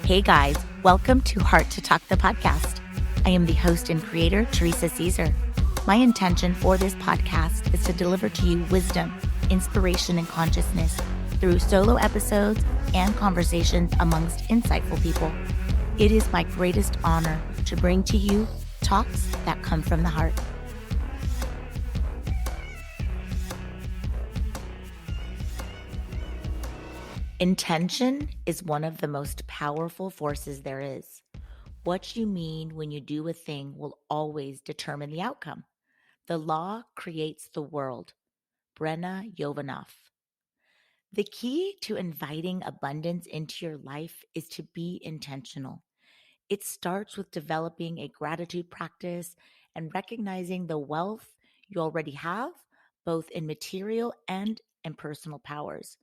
Hey guys, welcome to Heart to Talk the podcast. I am the host and creator, Teresa Caesar. My intention for this podcast is to deliver to you wisdom, inspiration, and consciousness through solo episodes and conversations amongst insightful people. It is my greatest honor to bring to you talks that come from the heart. Intention is one of the most powerful forces there is. What you mean when you do a thing will always determine the outcome. The law creates the world. Brenna Yovanov. The key to inviting abundance into your life is to be intentional. It starts with developing a gratitude practice and recognizing the wealth you already have, both in material and in personal powers.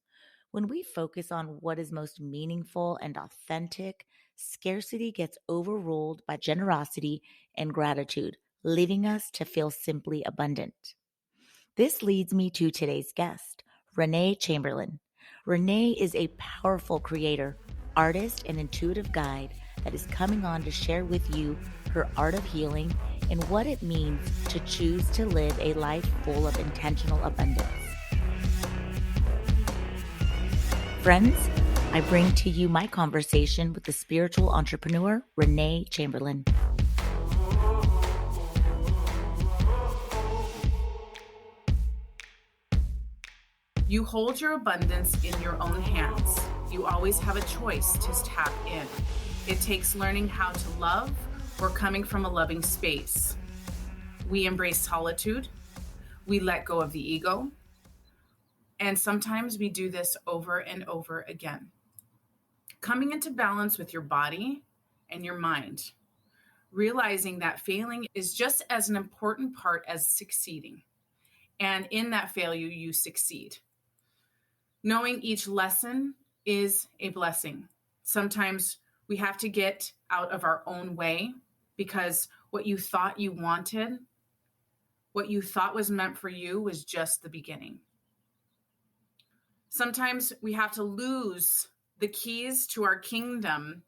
When we focus on what is most meaningful and authentic, scarcity gets overruled by generosity and gratitude, leaving us to feel simply abundant. This leads me to today's guest, Renee Chamberlain. Renee is a powerful creator, artist, and intuitive guide that is coming on to share with you her art of healing and what it means to choose to live a life full of intentional abundance. Friends, I bring to you my conversation with the spiritual entrepreneur, Renee Chamberlain. You hold your abundance in your own hands. You always have a choice to tap in. It takes learning how to love or coming from a loving space. We embrace solitude. We let go of the ego. And sometimes we do this over and over again. Coming into balance with your body and your mind. Realizing that failing is just as an important part as succeeding. And in that failure, you succeed. Knowing each lesson is a blessing. Sometimes we have to get out of our own way because what you thought you wanted, what you thought was meant for you was just the beginning. Sometimes we have to lose the keys to our kingdom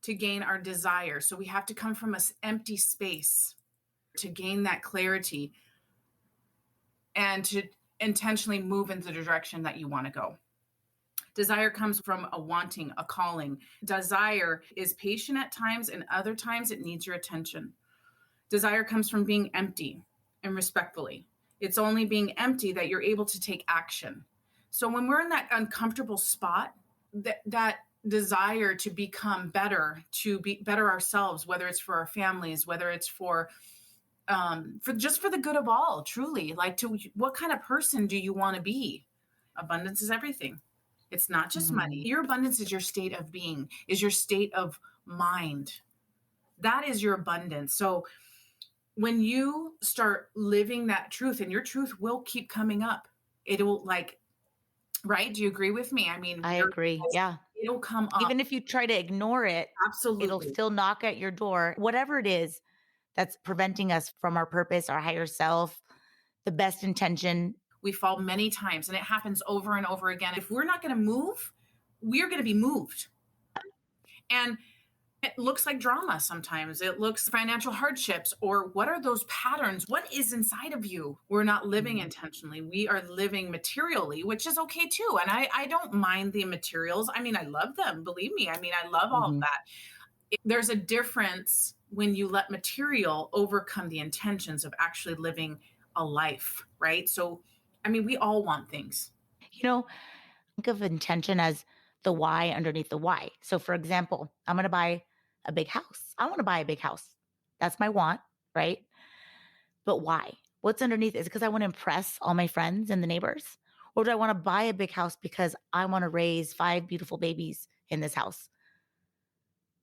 to gain our desire. So we have to come from an empty space to gain that clarity and to intentionally move in the direction that you want to go. Desire comes from a wanting, a calling. Desire is patient at times, and other times it needs your attention. Desire comes from being empty and respectfully. It's only being empty that you're able to take action. So when we're in that uncomfortable spot, that desire to become better, to be better ourselves, whether it's for our families, whether it's for the good of all, truly, like to what kind of person do you want to be? Abundance is everything. It's not just money. Your abundance is your state of being, is your state of mind. That is your abundance. So when you start living that truth, and your truth will keep coming up, it'll right? Do you agree with me? I mean, I agree. Yeah. It'll come up. Even if you try to ignore it, Absolutely. It'll still knock at your door. Whatever it is that's preventing us from our purpose, our higher self, the best intention. We fall many times, and it happens over and over again. If we're not going to move, we're going to be moved. And it looks like drama sometimes. It looks financial hardships, or what are those patterns? What is inside of you? We're not living intentionally. We are living materially, which is okay too. And I don't mind the materials. I mean, I love them. Believe me. I mean, I love all of that. There's a difference when you let material overcome the intentions of actually living a life, right? So, I mean, we all want things. Think of intention as the why underneath the why. So for example, I'm going to buy a big house. I want to buy a big house. That's my want, right? But why? What's underneath? Is it because I want to impress all my friends and the neighbors? Or do I want to buy a big house because I want to raise 5 beautiful babies in this house?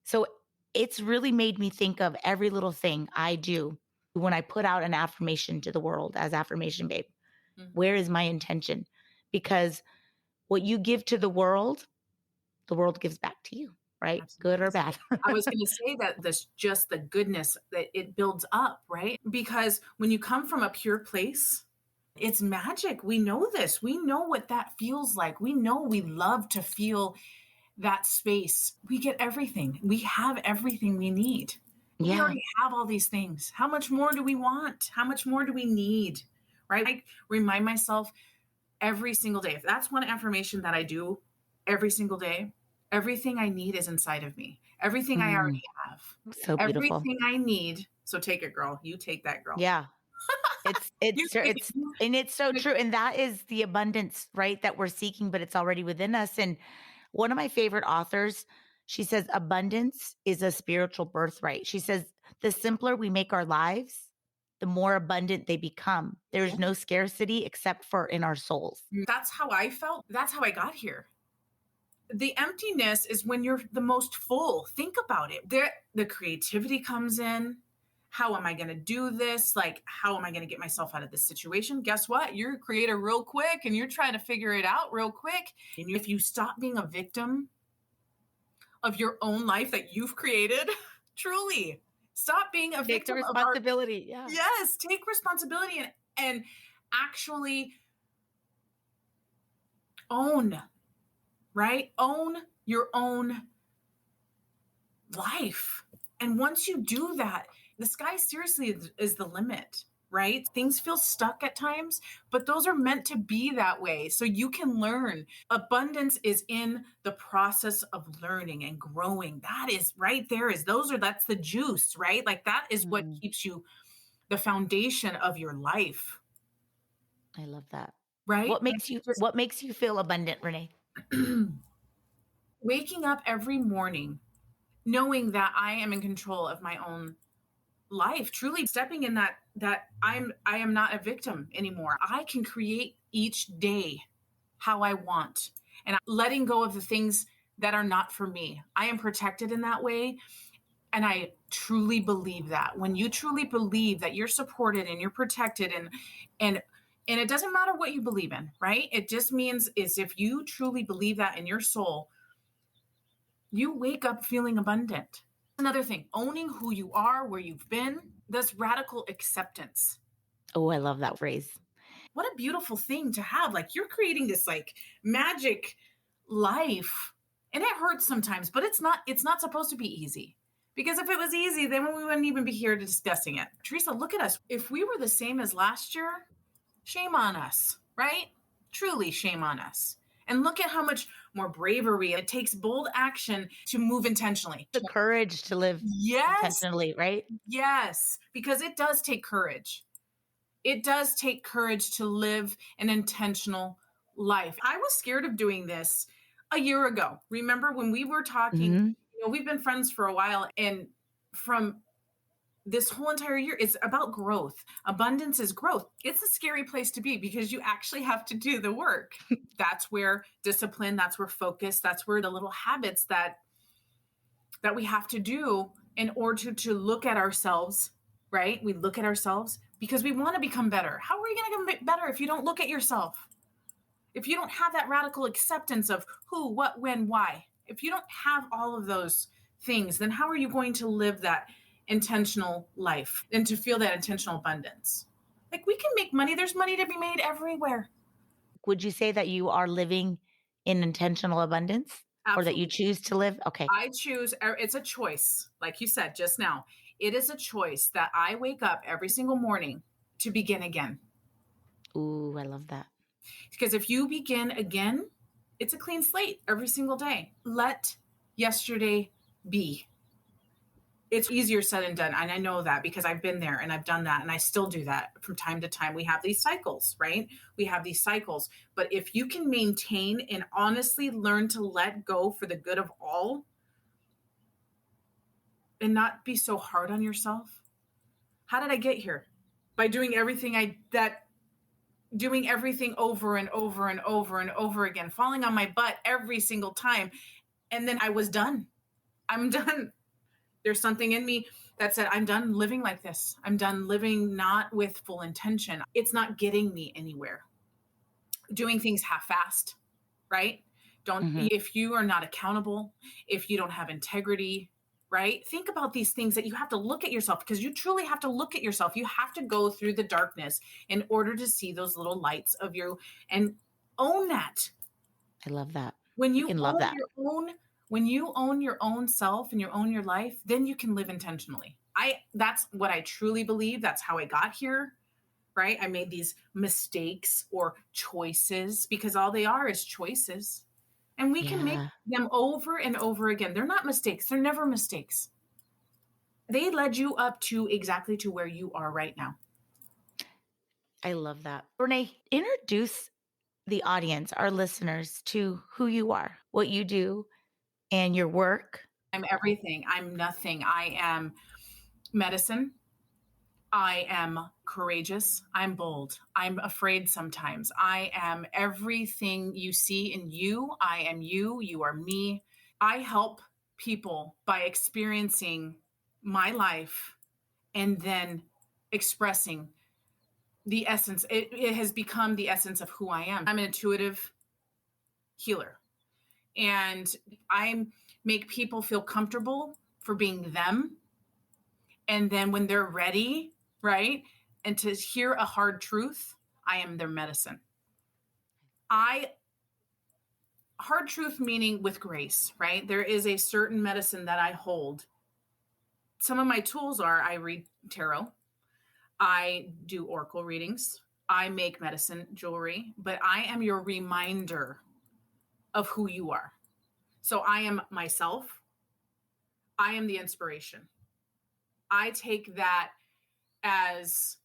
So it's really made me think of every little thing I do when I put out an affirmation to the world as affirmation babe. Where is my intention? Because what you give to the world gives back to you, right? Absolutely. Good or bad. I was going to say that just the goodness that it builds up, right? Because when you come from a pure place, it's magic. We know this. We know what that feels like. We know we love to feel that space, we get everything. We have everything we need. We Yeah. already have all these things. How much more do we want? How much more do we need? Right? I remind myself every single day. If that's one affirmation that I do every single day, everything I need is inside of me. Everything I Mm, already have. so beautiful. Everything I need. So take it, girl. You take that, girl. Yeah. You take it. And it's so true. And that is the abundance, right? That we're seeking, but it's already within us. And one of my favorite authors, she says, abundance is a spiritual birthright. She says, the simpler we make our lives, the more abundant they become. There's no scarcity except for in our souls. That's how I felt. That's how I got here. The emptiness is when you're the most full. Think about it. The creativity comes in. How am I going to do this? Like, how am I going to get myself out of this situation? Guess what? You're a creator real quick and you're trying to figure it out real quick. And if you stop being a victim of your own life that you've created, truly stop being a Take the victim of our, responsibility. Yeah. yes, take responsibility and actually own, right? Own your own life. And once you do that, the sky seriously is the limit, right? Things feel stuck at times, but those are meant to be that way so you can learn. Abundance is in the process of learning and growing. That is right there that's the juice, right? Like that is what keeps you the foundation of your life. I love that. Right? What makes you feel abundant, Renee? Waking up every morning knowing that I am in control of my own life, truly stepping in that I am not a victim anymore. I can create each day how I want and letting go of the things that are not for me. I am protected in that way. And I truly believe that when you truly believe that you're supported and you're protected and it doesn't matter what you believe in, right? It just means is if you truly believe that in your soul, you wake up feeling abundant. Another thing, owning who you are, where you've been, that's radical acceptance. Oh, I love that phrase. What a beautiful thing to have. Like you're creating this like magic life. And it hurts sometimes, but it's not supposed to be easy. Because if it was easy, then we wouldn't even be here discussing it. Teresa, look at us. If we were the same as last year, shame on us, right? Truly shame on us. And look at how much more bravery it takes, bold action to move intentionally. The courage to live Yes. intentionally, right? Yes, because it does take courage. It does take courage to live an intentional life. I was scared of doing this a year ago. Remember when we were talking, we've been friends for a while, and from this whole entire year, it's about growth. Abundance is growth. It's a scary place to be because you actually have to do the work. That's where discipline, that's where focus, that's where the little habits that we have to do in order to look at ourselves, right? We look at ourselves because we want to become better. How are you going to become better if you don't look at yourself? If you don't have that radical acceptance of who, what, when, why, if you don't have all of those things, then how are you going to live that intentional life and to feel that intentional abundance? Like we can make money. There's money to be made everywhere. Would you say that you are living in intentional abundance? Absolutely. Or that you choose to live? Okay. I choose, it's a choice. Like you said just now, it is a choice that I wake up every single morning to begin again. Ooh, I love that. Because if you begin again, it's a clean slate every single day. Let yesterday be. It's easier said than done. And I know that because I've been there and I've done that and I still do that from time to time. We have these cycles, right? We have these cycles. But if you can maintain and honestly learn to let go for the good of all and not be so hard on yourself. How did I get here? By doing everything doing everything over and over and over and over again, falling on my butt every single time. And then I was done. I'm done. There's something in me that said, I'm done living like this. I'm done living not with full intention. It's not getting me anywhere. Doing things half-assed, right? If you are not accountable, if you don't have integrity, right? Think about these things that you have to look at yourself because you truly have to look at yourself. You have to go through the darkness in order to see those little lights of you and own that. I love that. When you can own love that. your own When you own your own self and you own your life, then you can live intentionally. That's what I truly believe. That's how I got here, right? I made these mistakes or choices because all they are is choices. And we can make Yeah. them over and over again. They're not mistakes. They're never mistakes. They led you up to exactly to where you are right now. I love that. Renee, introduce the audience, our listeners, to who you are, what you do, and your work. I'm everything. I'm nothing. I am medicine. I am courageous. I'm bold. I'm afraid sometimes. I am everything you see in you. I am you. You are me. I help people by experiencing my life and then expressing the essence. It has become the essence of who I am. I'm an intuitive healer, and I make people feel comfortable for being them. And then when they're ready, right, and to hear a hard truth, I am their medicine. I Hard truth meaning with grace, right? There is a certain medicine that I hold. Some of my tools are I read tarot, I do oracle readings, I make medicine jewelry, but I am your reminder of who you are. So I am myself. I am the inspiration. I take that as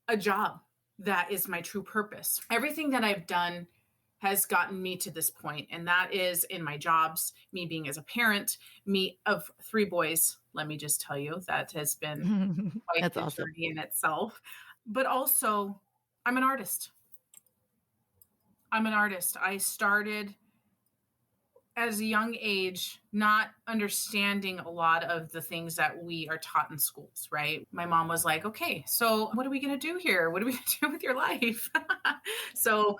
a job. That is my true purpose. Everything that I've done has gotten me to this point, and that is in my jobs, me being as a parent, me of 3 boys. Let me just tell you, that has been quite That's the awesome. journey in itself. But also, I'm an artist. I'm an artist. I started as a young age not understanding a lot of the things that we are taught in schools, right? My mom was like, okay, so what are we going to do here? What are we going to do with your life? So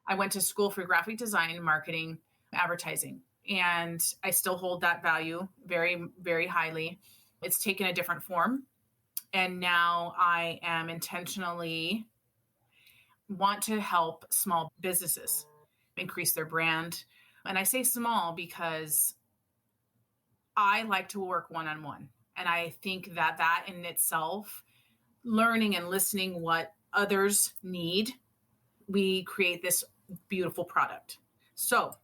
I went to school for graphic design, marketing, advertising, and I still hold that value very, very highly. It's taken a different form. And now I am intentionally want to help small businesses increase their brand. And I say small because I like to work one on one. And I think that that in itself, learning and listening what others need, we create this beautiful product. So,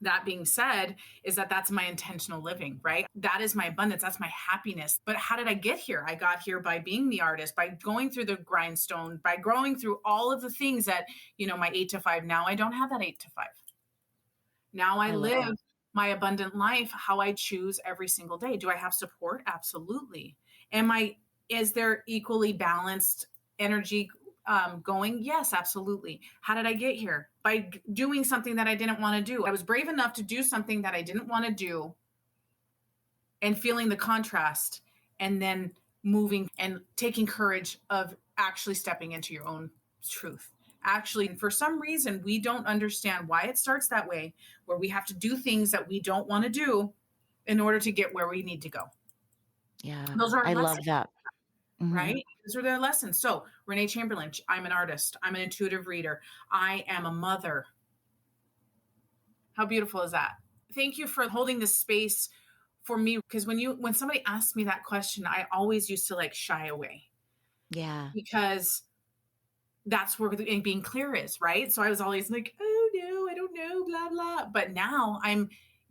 that being said, is that that's my intentional living, right? That is my abundance. That's my happiness. But how did I get here? I got here by being the artist, by going through the grindstone, by growing through all of the things that, my 8 to 5. Now I don't have that 8 to 5. Now I I love live that. my abundant life how I choose every single day. Do I have support? Absolutely. Is there equally balanced energy going? Yes, absolutely. How did I get here? By doing something that I didn't want to do. I was brave enough to do something that I didn't want to do and feeling the contrast, and then moving and taking courage of actually stepping into your own truth. Actually, for some reason, we don't understand why it starts that way, where we have to do things that we don't want to do in order to get where we need to go. Yeah. Those are I love lessons, that. Hmm. right? Those are the lessons. So, Renee Chamberlain, I'm an artist. I'm an intuitive reader. I am a mother. How beautiful is that? Thank you for holding this space for me, because when somebody asks me that question, I always used to like shy away Yeah. because that's where being clear is, right? So I was always like, oh no, I don't know, blah blah. But now I'm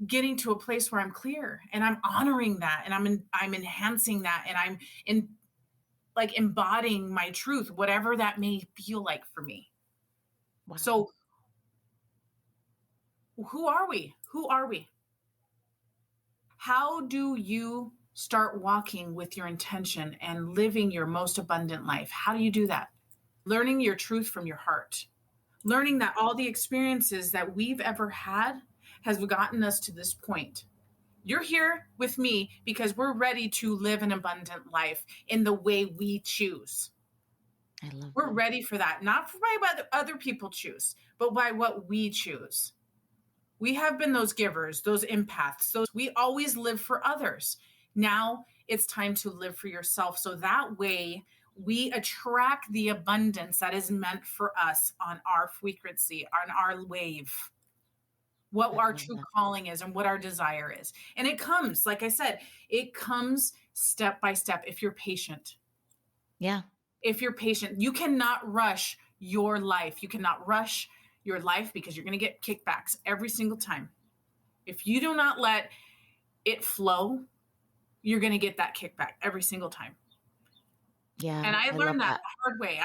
getting to a place where I'm clear and I'm honoring that, and I'm enhancing that, and I'm in like embodying my truth, whatever that may feel like for me. Wow. So who are we? Who are we? How do you start walking with your intention and living your most abundant life? How do you do that? Learning your truth from your heart. Learning that all the experiences that we've ever had has gotten us to this point. You're here with me because we're ready to live an abundant life in the way we choose. I love We're that. ready for that, not by what other people choose, but by what we choose. We have been those givers, those empaths, we always live for others. Now it's time to live for yourself. So that way we attract the abundance that is meant for us on our frequency, on our wave. what I our love true that. calling is and what our desire is. And it comes, like I said, it comes step by step if you're patient. Yeah. If you're patient, you cannot rush your life. You cannot rush your life because you're going to get kickbacks every single time. If you do not let it flow, you're going to get that kickback every single time. Yeah. And I I love learned that that. the hard way.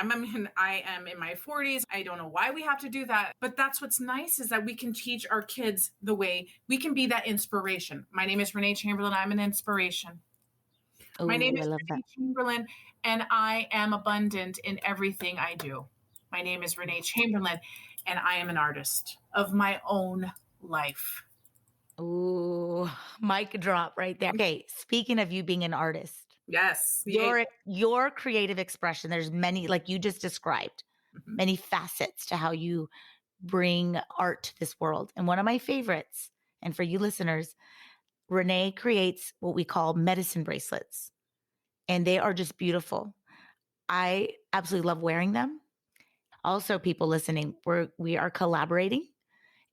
I am in my 40s. I don't know why we have to do that, but that's what's nice is that we can teach our kids the way we can be that inspiration. My name is Renee Chamberlain. I'm an inspiration. My name Oh, I is love that. Renee Chamberlain, and I am abundant in everything I do. My name is Renee Chamberlain, and I am an artist of my own life. Ooh, mic drop right there. Okay, speaking of you being an artist, Yes, the A. your creative expression, there's many, like you just described, Mhm. many facets to how you bring art to this world. And one of my favorites, and for you listeners, Renee creates what we call medicine bracelets, and they are just beautiful. I absolutely love wearing them. Also, people listening, we are collaborating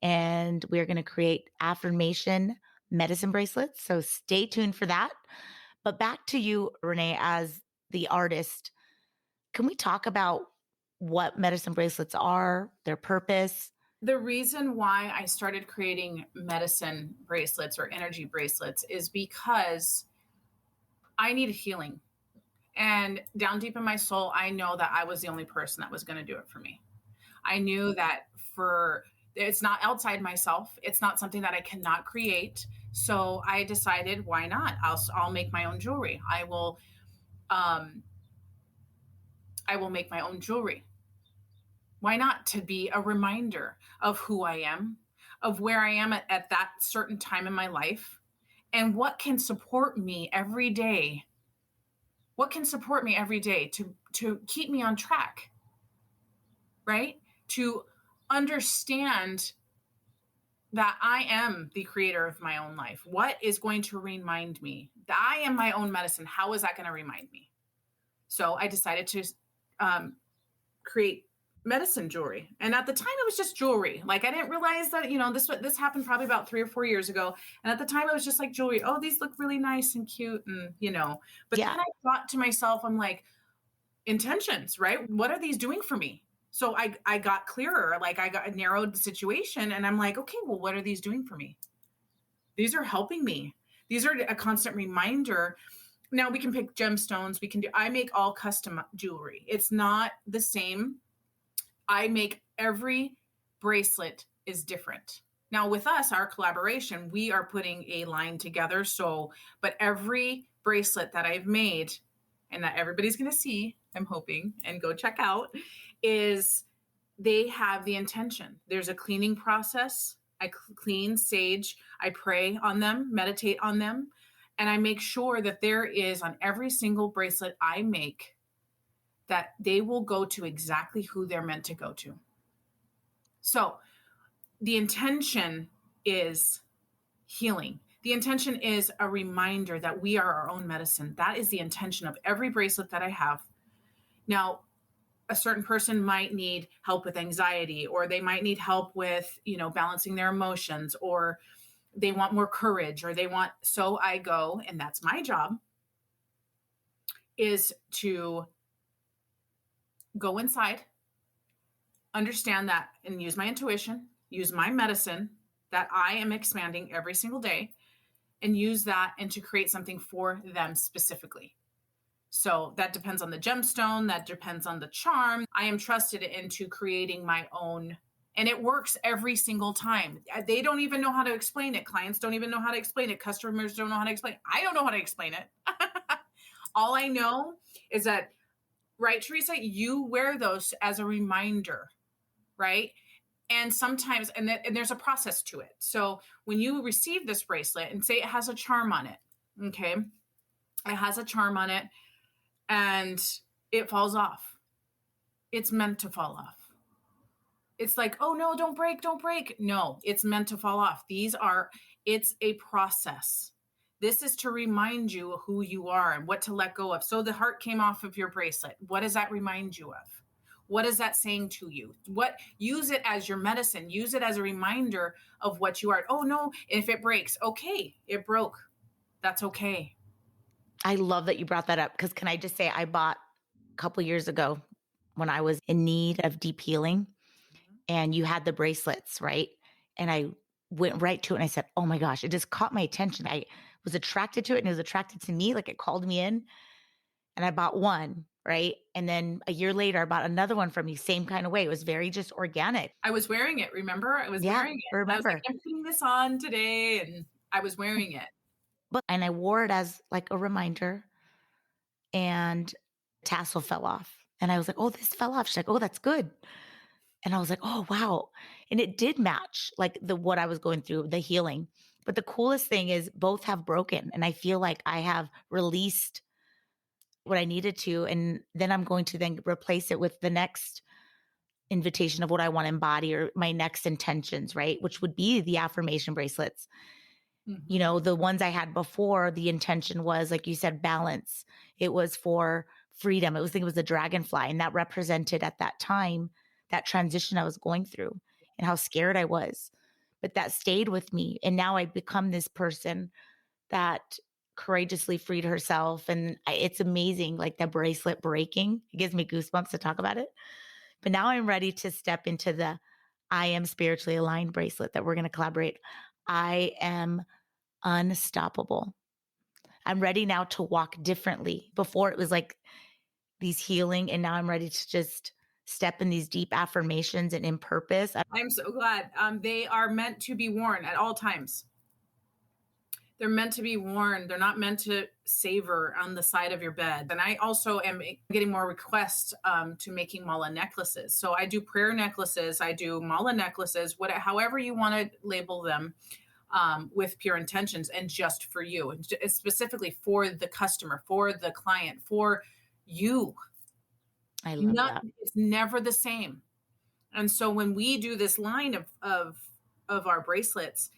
and we're going to create affirmation medicine bracelets. So stay tuned for that. But back to you, Renee, as the artist, can we talk about what medicine bracelets are, their purpose? The reason why I started creating medicine bracelets or energy bracelets is because I needed healing. And down deep in my soul, I know that I was the only person that was going to do it for me. I knew that for it's not outside myself. It's not something that I cannot create. So I decided, why not? I'll make my own jewelry. Um, I will make my own jewelry. Why not? To be a reminder of who I am, of where I am at that certain time in my life, and what can support me every day. What can support me every day to keep me on track, right? To understand that I am the creator of my own life. What is going to remind me that I am my own medicine? How is that going to remind me? So I decided to create medicine jewelry. And at the time, it was just jewelry. Like I didn't realize that this happened probably about 3 or 4 years ago. And at the time, it was just like jewelry. Oh, these look really nice and cute, and But Yeah. then I thought to myself, I'm like, intentions, right? What are these doing for me? So I got clearer, like I narrowed the situation, and I'm like, okay, well, what are these doing for me? These are helping me. These are a constant reminder. Now we can pick gemstones. I make all custom jewelry. It's not the same. I make every bracelet is different. Now with us, our collaboration, we are putting a line together. But every bracelet that I've made and that everybody's going to see, I'm hoping, and go check out, is they have the intention. There's a cleaning process. I clean, sage, I pray on them, meditate on them, and I make sure that there is on every single bracelet I make that they will go to exactly who they're meant to go to. So the intention is healing. The intention is a reminder that we are our own medicine. That is the intention of every bracelet that I have. Now, a certain person might need help with anxiety, or they might need help with, balancing their emotions, or they want more courage, so I go, and that's my job, is to go inside, understand that, and use my intuition, use my medicine that I am expanding every single day, and use that and to create something for them specifically. So that depends on the gemstone, that depends on the charm. I am trusted into creating my own, and it works every single time. They don't even know how to explain it. Clients don't even know how to explain it. Customers don't know how to explain it. I don't know how to explain it. All I know is that, right, Teresa, you wear those as a reminder, right? And sometimes, and there's a process to it. So when you receive this bracelet and say it has a charm on it, okay, it has a charm on it, and it falls off. It's meant to fall off. It's like, oh no, don't break, don't break. No, it's meant to fall off. It's a process. This is to remind you who you are and what to let go of. So the heart came off of your bracelet. What does that remind you of? What is that saying to you? Use it as your medicine. Use it as a reminder of what you are. Oh no, if it breaks, okay, it broke. That's okay. I love that you brought that up because can I just say I bought a couple years ago when I was in need of deep healing and you had the bracelets, right? And I went right to it and I said, "Oh my gosh, it just caught my attention. I was attracted to it and it was attracted to me, like it called me in." And I bought one, right? And then a year later I bought another one from you, same kind of way. It was very just organic. I was wearing it, remember? I was Yeah, wearing it. I And I was like, remember. I'm putting this on today, and I was wearing it. But and I wore it as like a reminder and tassel fell off. And I was like, "Oh, this fell off." She's like, "Oh, that's good." And I was like, "Oh, wow." And it did match like what I was going through, the healing. But the coolest thing is both have broken and I feel like I have released what I needed to and then I'm going to then replace it with the next invitation of what I want to embody or my next intentions, right? Which would be the affirmation bracelets. You know, the ones I had before, the intention was, like you said, balance. It was for freedom. I think it was the dragonfly. And that represented at that time that transition I was going through and how scared I was. But that stayed with me. And now I become this person that courageously freed herself. And it's amazing, like that bracelet breaking. It gives me goosebumps to talk about it. But now I'm ready to step into the I am spiritually aligned bracelet that we're going to collaborate. I am unstoppable. I'm ready now to walk differently. Before it was like these healing, and now I'm ready to just step in these deep affirmations and in purpose. I'm so glad. They are meant to be worn at all times. They're meant to be worn. They're not meant to savor on the side of your bed. And I also am getting more requests to making mala necklaces. So I do prayer necklaces. I do mala necklaces, however you want to label them. With pure intentions and just for you, and specifically for the customer, for the client, for you. I love that. It's never the same. And so when we do this line of our bracelets,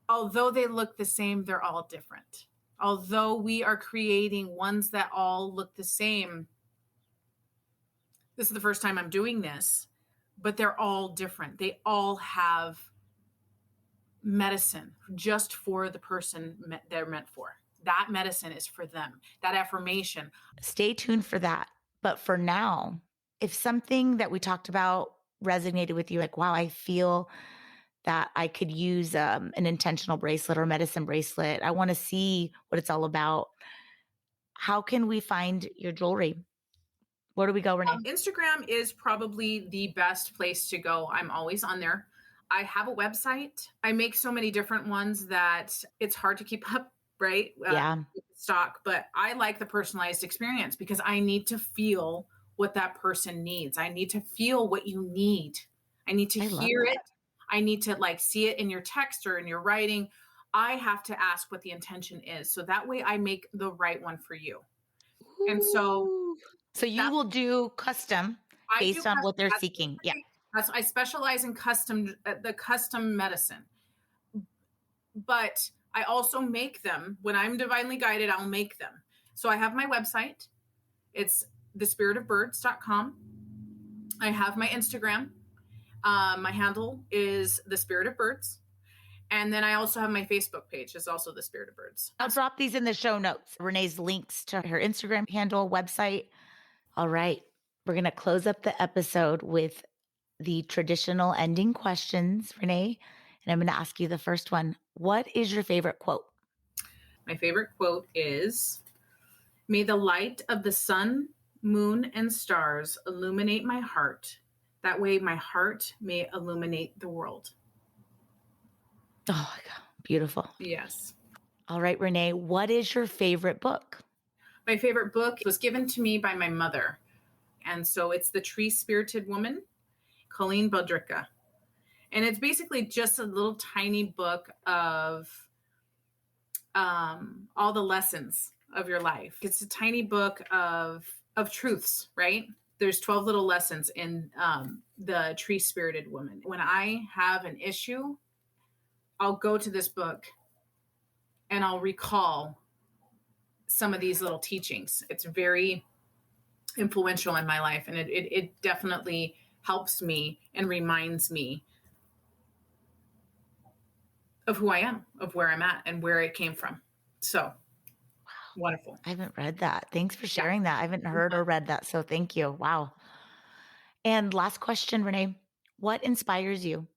although they look the same, they're all different. Although we are creating ones that all look the same, this is the first time I'm doing this, but they're all different. They all have medicine just for the person they're meant for. That medicine is for them. That affirmation. Stay tuned for that. But for now, if something that we talked about resonated with you, like, wow, I feel that I could use an intentional bracelet or medicine bracelet. I want to see what it's all about. How can we find your jewelry? Where do we go, Renee? Instagram is probably the best place to go. I'm always on there. I have a website. I make so many different ones that it's hard to keep up, right? Yeah. Stock, but I like the personalized experience because I need to feel what that person needs. I need to feel what you need. I need to hear it. I need to like see it in your text or in your writing. I have to ask what the intention is. So that way I make the right one for you. Ooh. And so you will do custom based on what they're seeking. Yeah. I specialize in the custom medicine, but I also make them when I'm divinely guided. I'll make them. So I have my website. It's thespiritofbirds.com. I have my Instagram. My handle is the Spirit of Birds. And then I also have my Facebook page. It's also the Spirit of Birds. I'll drop these in the show notes. Renee's links to her Instagram handle, website. All right. We're going to close up the episode with the traditional ending questions, Renee. And I'm going to ask you the first one. What is your favorite quote? My favorite quote is, "May the light of the sun, moon, and stars illuminate my heart. That way my heart may illuminate the world." Oh, my God. Beautiful. Yes. All right, Renee, what is your favorite book? My favorite book was given to me by my mother. And so it's The Tree Spirited Woman, Colleen Baldricka. And it's basically just a little tiny book of all the lessons of your life. It's a tiny book of truths, right? There's 12 little lessons in The Tree Spirited Woman. When I have an issue, I'll go to this book and I'll recall some of these little teachings. It's very influential in my life. And it definitely helps me and reminds me of who I am, of where I'm at and where it came from. So wonderful. I haven't read that. Thanks for Yeah. sharing that. I haven't heard or read that, so thank you. Wow. And last question, Renee, what inspires you?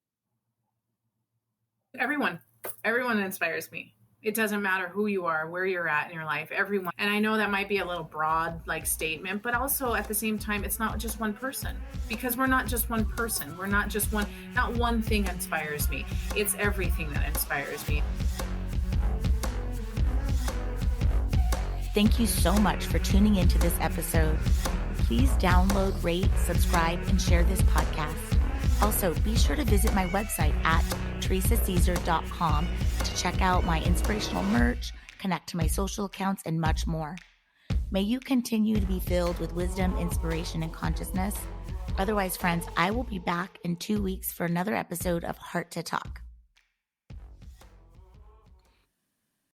Everyone, everyone inspires me. It doesn't matter who you are, where you're at in your life, everyone. And I know that might be a little broad like statement, but also at the same time, it's not just one person, because we're not just one person. We're not just one, not one thing inspires me. It's everything that inspires me. Thank you so much for tuning into this episode. Please download, rate, subscribe, and share this podcast. Also, be sure to visit my website at teresacaesar.com to check out my inspirational merch, connect to my social accounts, and much more. May you continue to be filled with wisdom, inspiration, and consciousness. Otherwise, friends, I will be back in 2 weeks for another episode of Heart to Talk.